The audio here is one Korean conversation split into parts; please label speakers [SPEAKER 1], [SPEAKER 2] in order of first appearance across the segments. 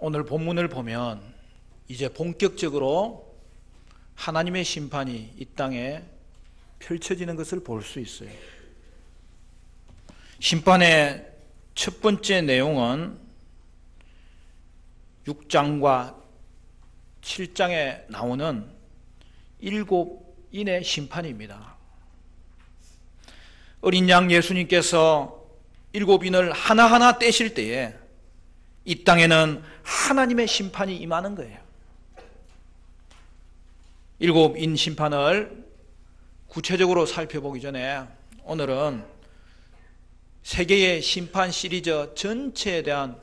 [SPEAKER 1] 오늘 본문을 보면 이제 본격적으로 하나님의 심판이 이 땅에 펼쳐지는 것을 볼 수 있어요. 심판의 첫 번째 내용은 6장과 7장에 나오는 7인의 심판입니다. 어린 양 예수님께서 7인을 하나하나 떼실 때에 이 땅에는 하나님의 심판이 임하는 거예요. 7인 심판을 구체적으로 살펴보기 전에 오늘은 세계의 심판 시리즈 전체에 대한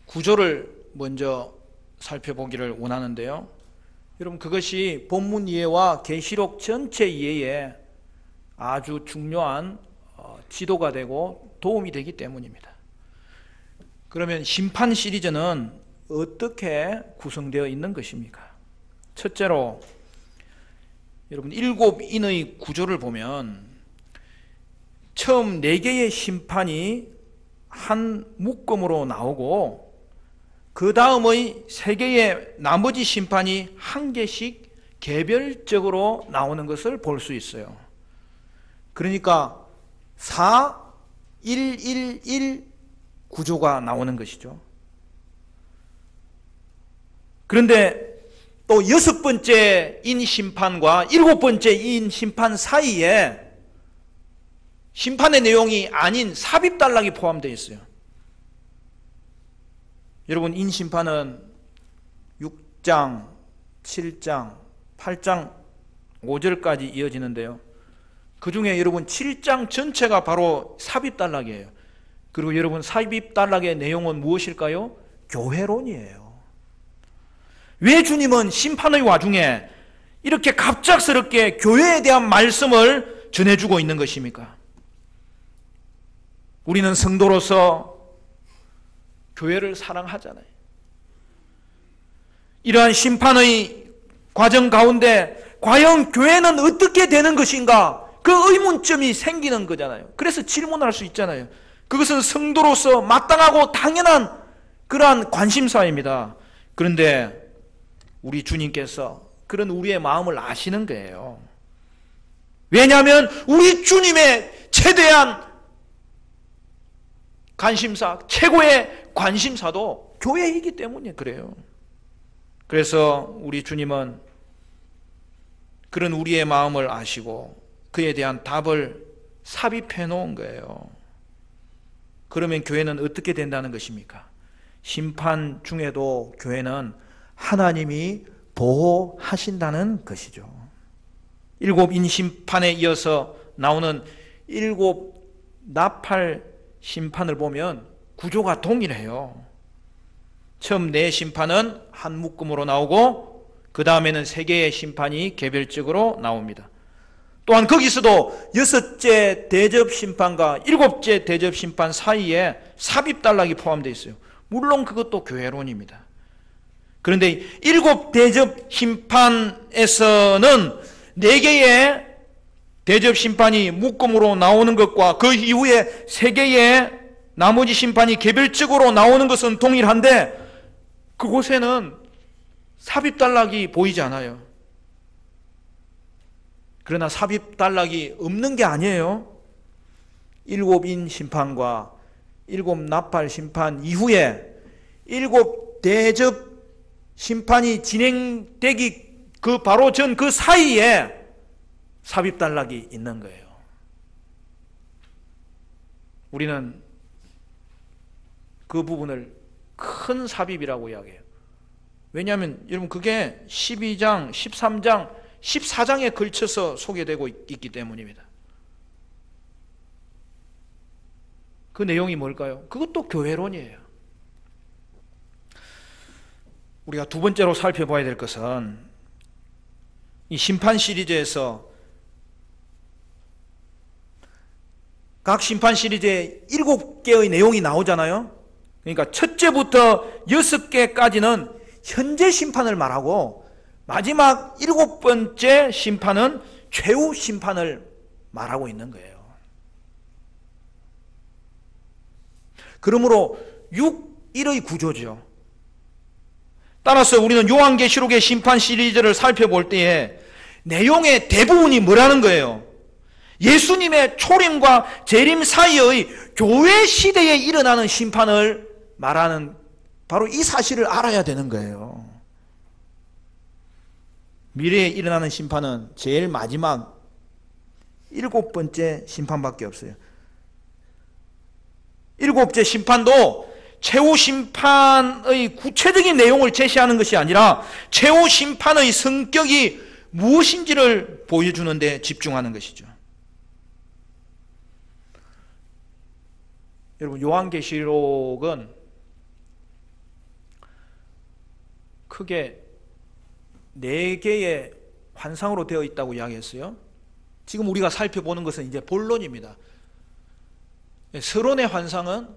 [SPEAKER 1] 구조를 먼저 살펴보기를 원하는데요. 여러분, 그것이 본문 이해와 계시록 전체 이해에 아주 중요한 지도가 되고 도움이 되기 때문입니다. 그러면 심판 시리즈는 어떻게 구성되어 있는 것입니까? 첫째로 여러분 7인의 구조를 보면 처음 4개의 심판이 한 묶음으로 나오고 그 다음의 3개의 나머지 심판이 한 개씩 개별적으로 나오는 것을 볼 수 있어요. 그러니까 4, 1, 1, 1 구조가 나오는 것이죠. 그런데 또 6번째 인 심판과 7번째 인 심판 사이에 심판의 내용이 아닌 삽입단락이 포함되어 있어요. 여러분, 인 심판은 6장, 7장, 8장, 5절까지 이어지는데요. 그 중에 여러분 7장 전체가 바로 삽입단락이에요. 그리고 여러분, 삽입단락의 내용은 무엇일까요? 교회론이에요. 왜 주님은 심판의 와중에 이렇게 갑작스럽게 교회에 대한 말씀을 전해주고 있는 것입니까? 우리는 성도로서 교회를 사랑하잖아요. 이러한 심판의 과정 가운데 과연 교회는 어떻게 되는 것인가? 그 의문점이 생기는 거잖아요. 그래서 질문할 수 있잖아요. 그것은 성도로서 마땅하고 당연한 그러한 관심사입니다. 그런데 우리 주님께서 그런 우리의 마음을 아시는 거예요. 왜냐하면 우리 주님의 최대한 관심사, 최고의 관심사도 교회이기 때문에 그래요. 그래서 우리 주님은 그런 우리의 마음을 아시고 그에 대한 답을 삽입해 놓은 거예요. 그러면 교회는 어떻게 된다는 것입니까? 심판 중에도 교회는 하나님이 보호하신다는 것이죠. 7인 심판에 이어서 나오는 7 나팔 심판을 보면 구조가 동일해요. 처음 4 심판은 한 묶음으로 나오고 그 다음에는 3개의 심판이 개별적으로 나옵니다. 또한 거기서도 6째 대접 심판과 7째 대접 심판 사이에 삽입단락이 포함되어 있어요. 물론 그것도 교회론입니다. 그런데 7 대접 심판에서는 4개의 대접 심판이 묶음으로 나오는 것과 그 이후에 3개의 나머지 심판이 개별적으로 나오는 것은 동일한데 그곳에는 삽입단락이 보이지 않아요. 그러나 삽입단락이 없는 게 아니에요. 7인 심판과 7 나팔 심판 이후에 7 대접 심판이 진행되기 그 바로 전 그 사이에 삽입단락이 있는 거예요. 우리는 그 부분을 큰 삽입이라고 이야기해요. 왜냐하면 여러분 그게 12장, 13장, 14장에 걸쳐서 소개되고 있기 때문입니다. 그 내용이 뭘까요? 그것도 교회론이에요. 우리가 두 번째로 살펴봐야 될 것은 이 심판 시리즈에서 각 심판 시리즈에 7개의 내용이 나오잖아요. 그러니까 첫째부터 6개까지는 현재 심판을 말하고 마지막 7번째 심판은 최후 심판을 말하고 있는 거예요. 그러므로 6, 1의 구조죠. 따라서 우리는 요한계시록의 심판 시리즈를 살펴볼 때에 내용의 대부분이 뭐라는 거예요? 예수님의 초림과 재림 사이의 교회 시대에 일어나는 심판을 말하는 바로 이 사실을 알아야 되는 거예요. 미래에 일어나는 심판은 제일 마지막 7번째 심판밖에 없어요. 7째 심판도 최후 심판의 구체적인 내용을 제시하는 것이 아니라 최후 심판의 성격이 무엇인지를 보여주는 데 집중하는 것이죠. 여러분, 요한계시록은 크게 4개의 환상으로 되어 있다고 이야기했어요. 지금 우리가 살펴보는 것은 이제 본론입니다. 서론의 환상은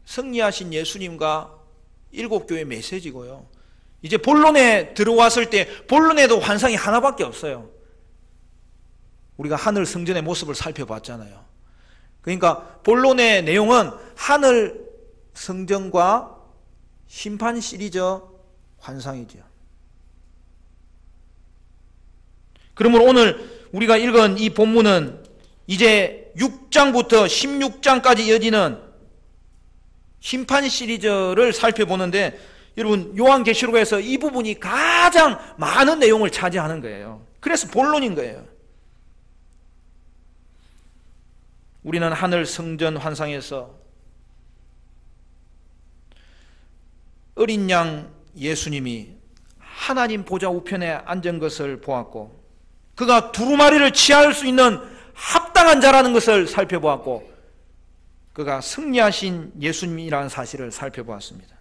[SPEAKER 1] 승리하신 예수님과 7교회 메시지고요. 이제 본론에 들어왔을 때 본론에도 환상이 하나밖에 없어요. 우리가 하늘 성전의 모습을 살펴봤잖아요. 그러니까 본론의 내용은 하늘 성전과 심판 시리즈 환상이죠. 그러므로 오늘 우리가 읽은 이 본문은 이제 6장부터 16장까지 이어지는 심판 시리즈를 살펴보는데, 여러분, 요한계시록에서 이 부분이 가장 많은 내용을 차지하는 거예요. 그래서 본론인 거예요. 우리는 하늘 성전 환상에서 어린 양 예수님이 하나님 보좌 우편에 앉은 것을 보았고, 그가 두루마리를 취할 수 있는 합당한 자라는 것을 살펴보았고, 그가 승리하신 예수님이라는 사실을 살펴보았습니다.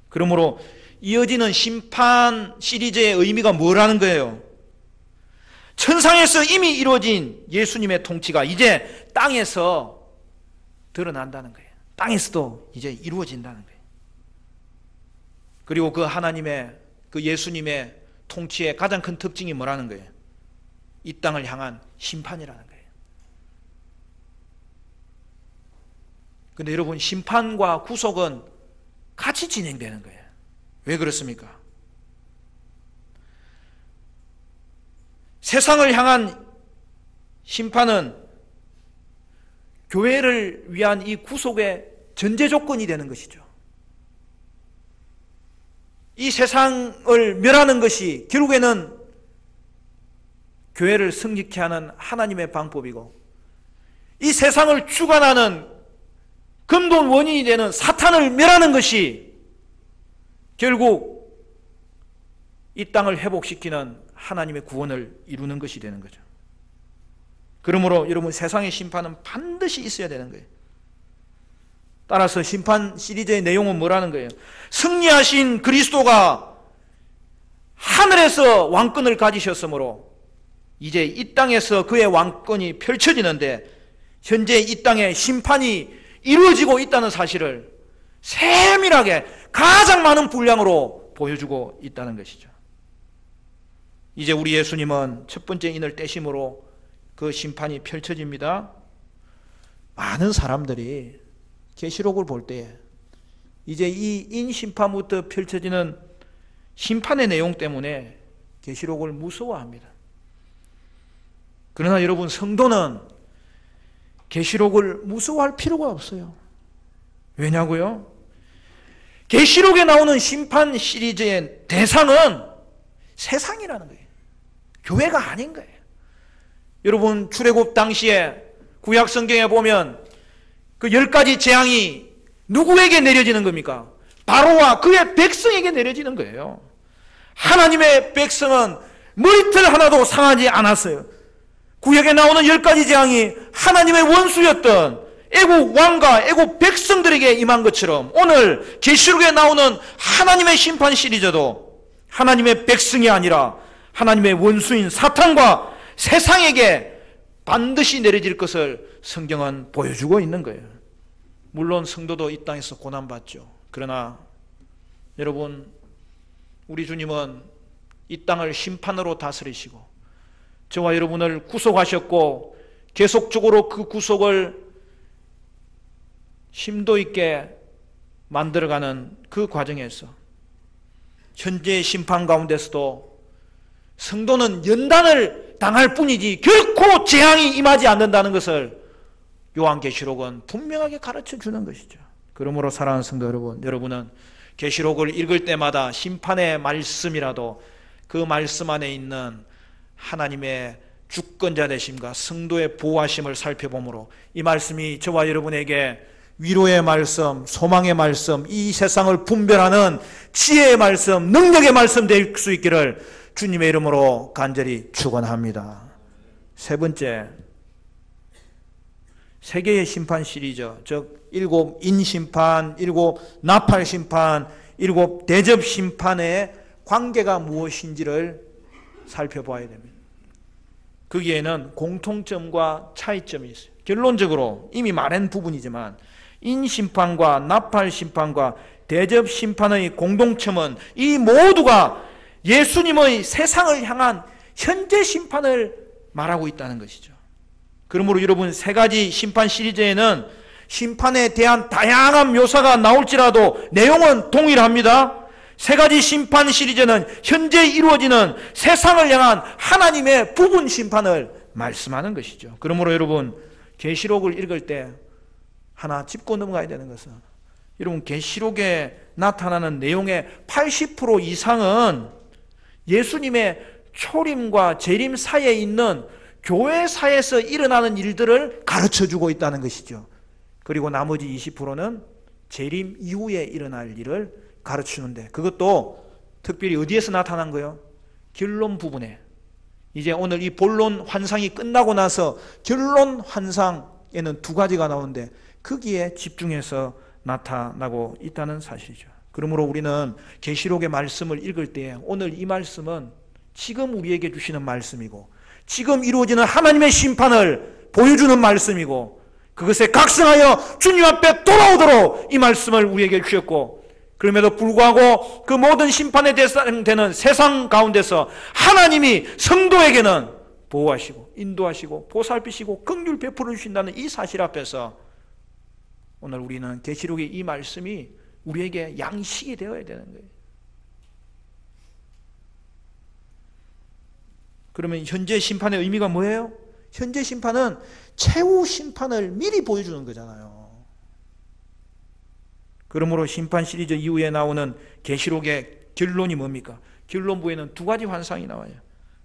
[SPEAKER 1] 그러므로 이어지는 심판 시리즈의 의미가 뭐라는 거예요? 천상에서 이미 이루어진 예수님의 통치가 이제 땅에서 드러난다는 거예요. 땅에서도 이제 이루어진다는 거예요. 그리고 그 하나님의, 그 예수님의 통치의 가장 큰 특징이 뭐라는 거예요? 이 땅을 향한 심판이라는 거예요. 근데 여러분, 심판과 구속은 같이 진행되는 거예요. 왜 그렇습니까? 세상을 향한 심판은 교회를 위한 이 구속의 전제 조건이 되는 것이죠. 이 세상을 멸하는 것이 결국에는 교회를 승리케 하는 하나님의 방법이고, 이 세상을 주관하는 근본 원인이 되는 사탄을 멸하는 것이 결국 이 땅을 회복시키는 하나님의 구원을 이루는 것이 되는 거죠. 그러므로 여러분, 세상의 심판은 반드시 있어야 되는 거예요. 따라서 심판 시리즈의 내용은 뭐라는 거예요? 승리하신 그리스도가 하늘에서 왕권을 가지셨으므로 이제 이 땅에서 그의 왕권이 펼쳐지는데, 현재 이 땅에 심판이 이루어지고 있다는 사실을 세밀하게 가장 많은 분량으로 보여주고 있다는 것이죠. 이제 우리 예수님은 첫 번째 인을 떼심으로 그 심판이 펼쳐집니다. 많은 사람들이 계시록을 볼 때 이제 이 인심판부터 펼쳐지는 심판의 내용 때문에 계시록을 무서워합니다. 그러나 여러분, 성도는 계시록을 무서워할 필요가 없어요. 왜냐고요? 계시록에 나오는 심판 시리즈의 대상은 세상이라는 거예요. 교회가 아닌 거예요. 여러분, 출애굽 당시에 구약 성경에 보면 그 10가지 재앙이 누구에게 내려지는 겁니까? 바로와 그의 백성에게 내려지는 거예요. 하나님의 백성은 머리털 하나도 상하지 않았어요. 구약에 나오는 10가지 재앙이 하나님의 원수였던 애국 왕과 애국 백성들에게 임한 것처럼, 오늘 계시록에 나오는 하나님의 심판 시리즈도 하나님의 백성이 아니라 하나님의 원수인 사탄과 세상에게 반드시 내려질 것을 성경은 보여주고 있는 거예요. 물론 성도도 이 땅에서 고난받죠. 그러나 여러분, 우리 주님은 이 땅을 심판으로 다스리시고 저와 여러분을 구속하셨고, 계속적으로 그 구속을 심도 있게 만들어가는 그 과정에서 현재의 심판 가운데서도 성도는 연단을 당할 뿐이지 결코 재앙이 임하지 않는다는 것을 요한계시록은 분명하게 가르쳐 주는 것이죠. 그러므로 사랑하는 성도 여러분, 여러분은 계시록을 읽을 때마다 심판의 말씀이라도 그 말씀 안에 있는 하나님의 주권자 되심과 성도의 보호하심을 살펴보므로 이 말씀이 저와 여러분에게 위로의 말씀, 소망의 말씀, 이 세상을 분별하는 지혜의 말씀, 능력의 말씀 될 수 있기를 주님의 이름으로 간절히 축원합니다. 세 번째, 세계의 심판 시리즈, 즉 일곱 인심판, 일곱 나팔심판, 일곱 대접심판의 관계가 무엇인지를 살펴봐야 됩니다. 거기에는 공통점과 차이점이 있어요. 결론적으로 이미 말한 부분이지만 인심판과 나팔심판과 대접심판의 공동점은 이 모두가 예수님의 세상을 향한 현재 심판을 말하고 있다는 것이죠. 그러므로 여러분, 세 가지 심판 시리즈에는 심판에 대한 다양한 묘사가 나올지라도 내용은 동일합니다. 세 가지 심판 시리즈는 현재 이루어지는 세상을 향한 하나님의 부분 심판을 말씀하는 것이죠. 그러므로 여러분, 계시록을 읽을 때 하나 짚고 넘어가야 되는 것은, 여러분, 계시록에 나타나는 내용의 80% 이상은 예수님의 초림과 재림 사이에 있는 교회사에서 일어나는 일들을 가르쳐주고 있다는 것이죠. 그리고 나머지 20%는 재림 이후에 일어날 일을 가르치는데, 그것도 특별히 어디에서 나타난 거예요? 결론 부분에. 이제 오늘 이 본론 환상이 끝나고 나서 결론 환상에는 두 가지가 나오는데 거기에 집중해서 나타나고 있다는 사실이죠. 그러므로 우리는 계시록의 말씀을 읽을 때 오늘 이 말씀은 지금 우리에게 주시는 말씀이고 지금 이루어지는 하나님의 심판을 보여주는 말씀이고 그것에 각성하여 주님 앞에 돌아오도록 이 말씀을 우리에게 주셨고, 그럼에도 불구하고 그 모든 심판에 대상되는 세상 가운데서 하나님이 성도에게는 보호하시고 인도하시고 보살피시고 긍휼 베풀어 주신다는 이 사실 앞에서 오늘 우리는 계시록의 이 말씀이 우리에게 양식이 되어야 되는 거예요. 그러면 현재 심판의 의미가 뭐예요? 현재 심판은 최후 심판을 미리 보여주는 거잖아요. 그러므로 심판 시리즈 이후에 나오는 계시록의 결론이 뭡니까? 결론부에는 두 가지 환상이 나와요.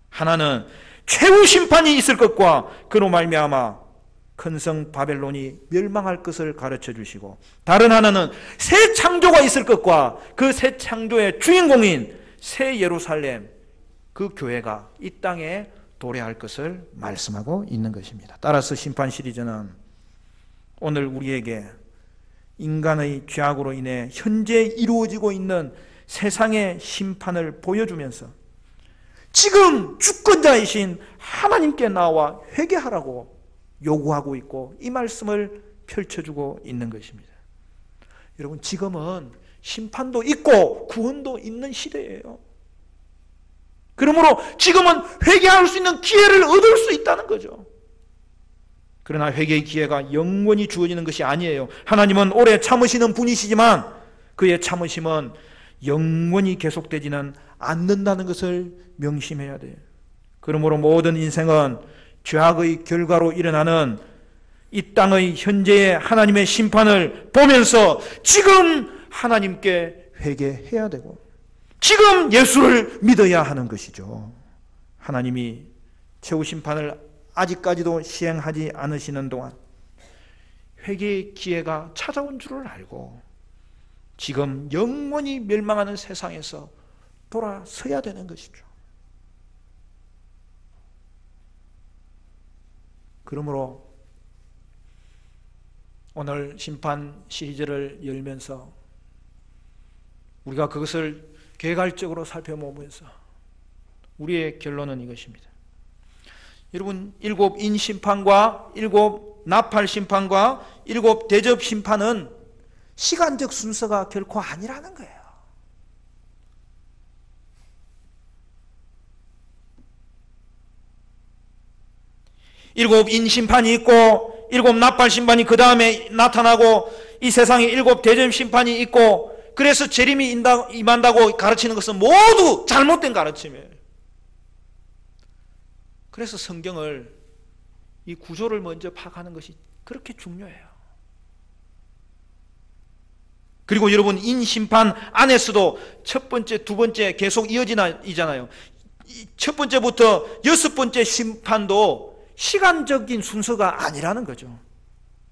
[SPEAKER 1] 하나는 최후 심판이 있을 것과 그로 말미암아 큰 성 바벨론이 멸망할 것을 가르쳐 주시고, 다른 하나는 새 창조가 있을 것과 그 새 창조의 주인공인 새 예루살렘, 그 교회가 이 땅에 도래할 것을 말씀하고 있는 것입니다. 따라서 심판 시리즈는 오늘 우리에게 인간의 죄악으로 인해 현재 이루어지고 있는 세상의 심판을 보여주면서 지금 주권자이신 하나님께 나와 회개하라고 요구하고 있고 이 말씀을 펼쳐주고 있는 것입니다. 여러분, 지금은 심판도 있고 구원도 있는 시대예요. 그러므로 지금은 회개할 수 있는 기회를 얻을 수 있다는 거죠. 그러나 회개의 기회가 영원히 주어지는 것이 아니에요. 하나님은 오래 참으시는 분이시지만 그의 참으심은 영원히 계속되지는 않는다는 것을 명심해야 돼요. 그러므로 모든 인생은 죄악의 결과로 일어나는 이 땅의 현재의 하나님의 심판을 보면서 지금 하나님께 회개해야 되고 지금 예수를 믿어야 하는 것이죠. 하나님이 최후 심판을 아직까지도 시행하지 않으시는 동안 회개의 기회가 찾아온 줄을 알고 지금 영원히 멸망하는 세상에서 돌아서야 되는 것이죠. 그러므로 오늘 심판 시리즈를 열면서 우리가 그것을 개괄적으로 살펴보면서 우리의 결론은 이것입니다. 여러분, 일곱 인심판과 일곱 나팔심판과 일곱 대접심판은 시간적 순서가 결코 아니라는 거예요. 일곱 인심판이 있고 일곱 나팔심판이 그 다음에 나타나고 이 세상에 일곱 대접심판이 있고 그래서 재림이 임한다고 가르치는 것은 모두 잘못된 가르침이에요. 그래서 성경을, 이 구조를 먼저 파악하는 것이 그렇게 중요해요. 그리고 여러분, 인심판 안에서도 첫 번째, 두 번째 계속 이어지잖아요. 첫 번째부터 여섯 번째 심판도 시간적인 순서가 아니라는 거죠.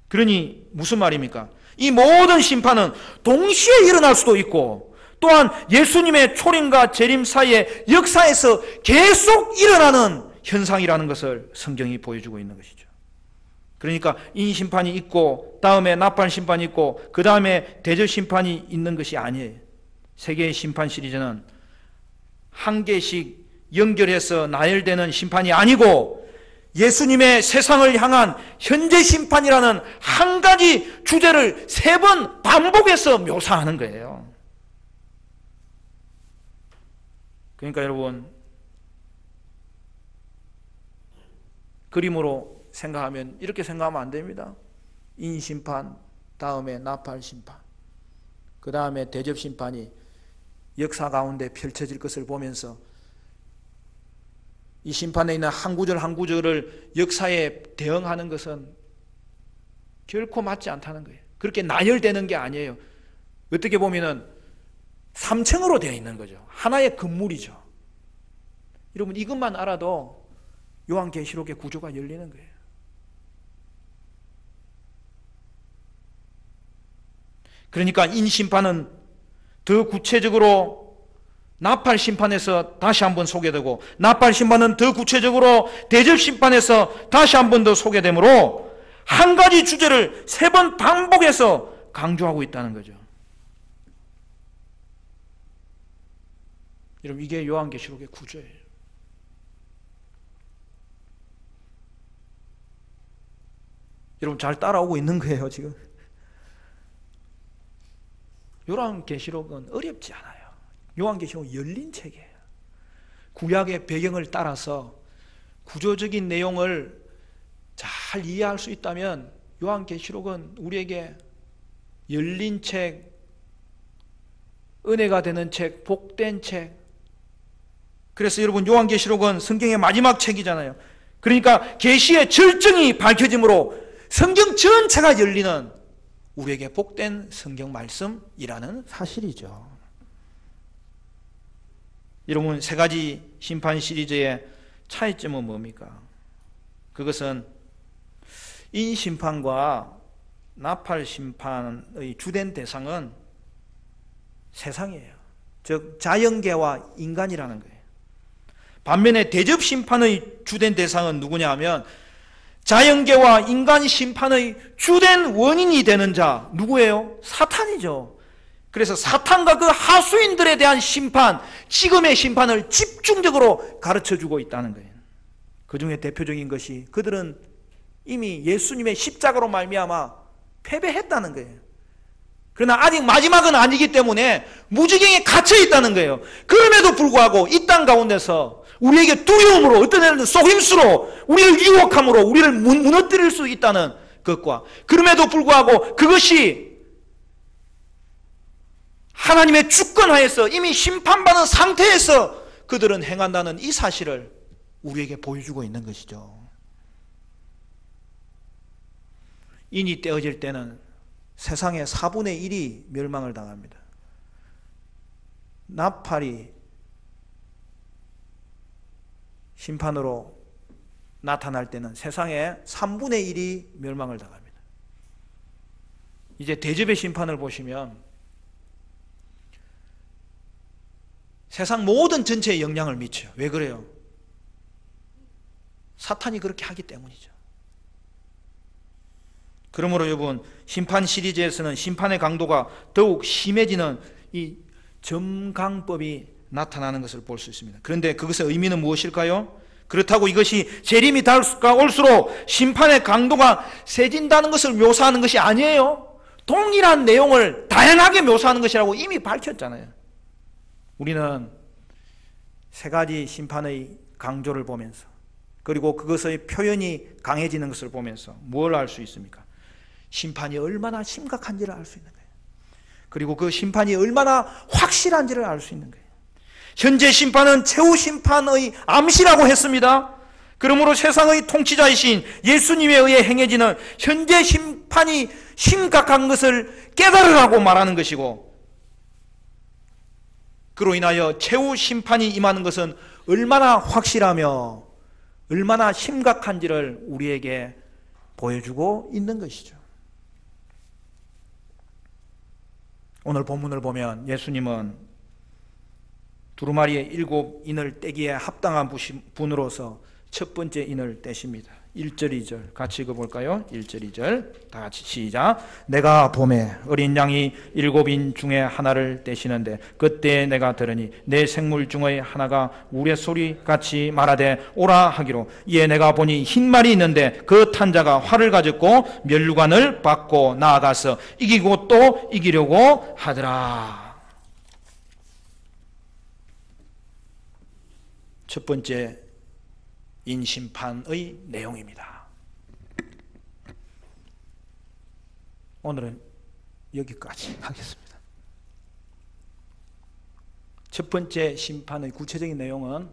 [SPEAKER 1] 그러니 무슨 말입니까? 이 모든 심판은 동시에 일어날 수도 있고, 또한 예수님의 초림과 재림 사이의 역사에서 계속 일어나는 현상이라는 것을 성경이 보여주고 있는 것이죠. 그러니까 인심판이 있고, 다음에 나팔 심판이 있고, 그 다음에 대접 심판이 있는 것이 아니에요. 세계의 심판 시리즈는 한 개씩 연결해서 나열되는 심판이 아니고, 예수님의 세상을 향한 현재 심판이라는 한 가지 주제를 세 번 반복해서 묘사하는 거예요. 그러니까 여러분, 그림으로 생각하면 이렇게 생각하면 안 됩니다. 인심판, 다음에 나팔 심판, 그 다음에 대접 심판이 역사 가운데 펼쳐질 것을 보면서 이 심판에 있는 한 구절 한 구절을 역사에 대응하는 것은 결코 맞지 않다는 거예요. 그렇게 나열되는 게 아니에요. 어떻게 보면은 3층으로 되어 있는 거죠. 하나의 건물이죠. 여러분, 이것만 알아도 요한계시록의 구조가 열리는 거예요. 그러니까 인심판은 더 구체적으로 나팔 심판에서 다시 한번 소개되고, 나팔 심판은 더 구체적으로 대접 심판에서 다시 한번 더 소개되므로 한 가지 주제를 세 번 반복해서 강조하고 있다는 거죠. 여러분, 이게 요한계시록의 구조예요. 여러분, 잘 따라오고 있는 거예요, 지금? 요한계시록은 어렵지 않아요. 요한계시록은 열린 책이에요. 구약의 배경을 따라서 구조적인 내용을 잘 이해할 수 있다면 요한계시록은 우리에게 열린 책, 은혜가 되는 책, 복된 책. 그래서 여러분, 요한계시록은 성경의 마지막 책이잖아요. 그러니까 계시의 절정이 밝혀짐으로 성경 전체가 열리는 우리에게 복된 성경 말씀이라는 사실이죠. 여러분, 세 가지 심판 시리즈의 차이점은 뭡니까? 그것은 인심판과 나팔 심판의 주된 대상은 세상이에요. 즉 자연계와 인간이라는 거예요. 반면에 대접 심판의 주된 대상은 누구냐 하면 자연계와 인간 심판의 주된 원인이 되는 자, 누구예요? 사탄이죠. 그래서 사탄과 그 하수인들에 대한 심판, 지금의 심판을 집중적으로 가르쳐주고 있다는 거예요. 그 중에 대표적인 것이 그들은 이미 예수님의 십자가로 말미암아 패배했다는 거예요. 그러나 아직 마지막은 아니기 때문에 무지경에 갇혀 있다는 거예요. 그럼에도 불구하고 이 땅 가운데서 우리에게 두려움으로, 어떤 애는 속임수로, 우리를 유혹함으로 우리를 무너뜨릴 수 있다는 것과, 그럼에도 불구하고 그것이 하나님의 주권하에서 이미 심판받은 상태에서 그들은 행한다는 이 사실을 우리에게 보여주고 있는 것이죠. 인이 떼어질 때는 세상의 4분의 1이 멸망을 당합니다. 나팔이 심판으로 나타날 때는 세상의 3분의 1이 멸망을 당합니다. 이제 대접의 심판을 보시면 세상 모든 전체에 영향을 미쳐요. 왜 그래요? 사탄이 그렇게 하기 때문이죠. 그러므로 여러분, 심판 시리즈에서는 심판의 강도가 더욱 심해지는 이 점강법이 나타나는 것을 볼 수 있습니다. 그런데 그것의 의미는 무엇일까요? 그렇다고 이것이 재림이 다가올수록 심판의 강도가 세진다는 것을 묘사하는 것이 아니에요. 동일한 내용을 다양하게 묘사하는 것이라고 이미 밝혔잖아요. 우리는 세 가지 심판의 강조를 보면서, 그리고 그것의 표현이 강해지는 것을 보면서 뭘 알 수 있습니까? 심판이 얼마나 심각한지를 알 수 있는 거예요. 그리고 그 심판이 얼마나 확실한지를 알 수 있는 거예요. 현재 심판은 최후 심판의 암시라고 했습니다. 그러므로 세상의 통치자이신 예수님에 의해 행해지는 현재 심판이 심각한 것을 깨달으라고 말하는 것이고, 그로 인하여 최후 심판이 임하는 것은 얼마나 확실하며 얼마나 심각한지를 우리에게 보여주고 있는 것이죠. 오늘 본문을 보면 예수님은 두루마리에 7인을 떼기에 합당한 분으로서 첫 번째 인을 떼십니다. 1절 2절 같이 읽어볼까요? 1절 2절 다 같이 시작. 내가 봄에 어린 양이 7인 중에 하나를 떼시는데 그때 내가 들으니 내 생물 중의 하나가 우레소리 같이 말하되 오라 하기로, 이에 내가 보니 흰 말이 있는데 그 탄 자가 활을 가졌고 면류관을 받고 나아가서 이기고 또 이기려고 하더라. 첫 번째 인심판의 내용입니다. 오늘은 여기까지 하겠습니다. 첫 번째 심판의 구체적인 내용은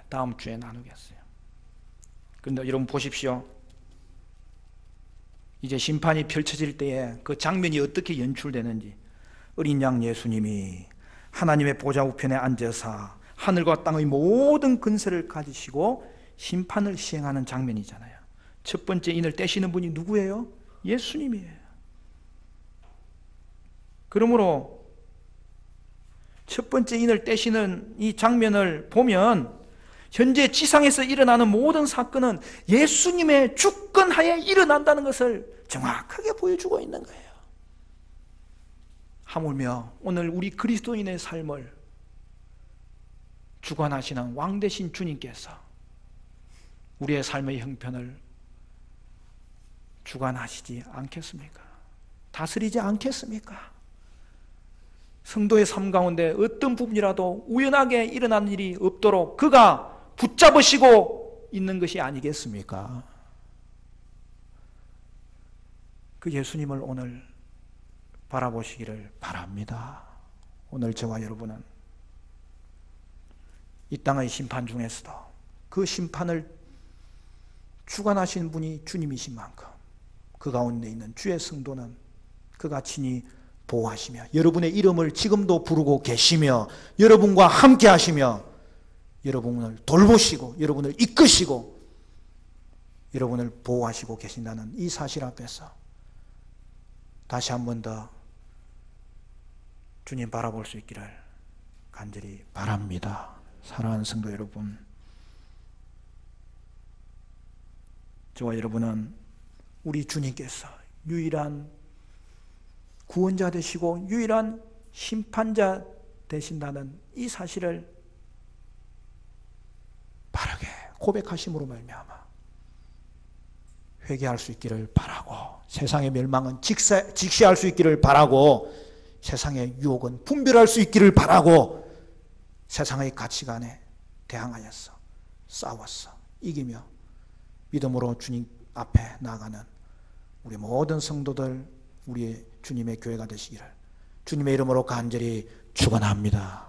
[SPEAKER 1] 다음 주에 나누겠어요. 그런데 여러분 보십시오. 이제 심판이 펼쳐질 때에 그 장면이 어떻게 연출되는지, 어린 양 예수님이 하나님의 보좌 우편에 앉아서 하늘과 땅의 모든 근세를 가지시고 심판을 시행하는 장면이잖아요. 첫 번째 인을 떼시는 분이 누구예요? 예수님이에요. 그러므로 첫 번째 인을 떼시는 이 장면을 보면 현재 지상에서 일어나는 모든 사건은 예수님의 주권하에 일어난다는 것을 정확하게 보여주고 있는 거예요. 하물며 오늘 우리 그리스도인의 삶을 주관하시는 왕 되신 주님께서 우리의 삶의 형편을 주관하시지 않겠습니까? 다스리지 않겠습니까? 성도의 삶 가운데 어떤 부분이라도 우연하게 일어나는 일이 없도록 그가 붙잡으시고 있는 것이 아니겠습니까? 그 예수님을 오늘 바라보시기를 바랍니다. 오늘 저와 여러분은 이 땅의 심판 중에서도 그 심판을 주관하시는 분이 주님이신 만큼 그 가운데 있는 주의 성도는 그가 친히 보호하시며 여러분의 이름을 지금도 부르고 계시며 여러분과 함께 하시며 여러분을 돌보시고 여러분을 이끄시고 여러분을 보호하시고 계신다는 이 사실 앞에서 다시 한 번 더 주님 바라볼 수 있기를 간절히 바랍니다. 사랑하는 성도 여러분, 저와 여러분은 우리 주님께서 유일한 구원자 되시고 유일한 심판자 되신다는 이 사실을 바르게 고백하심으로 말미암아 회개할 수 있기를 바라고, 세상의 멸망은 직시할 수 있기를 바라고, 세상의 유혹은 분별할 수 있기를 바라고, 세상의 가치관에 대항하여서 싸웠어 이기며 믿음으로 주님 앞에 나아가는 우리 모든 성도들, 우리의 주님의 교회가 되시기를 주님의 이름으로 간절히 축원합니다.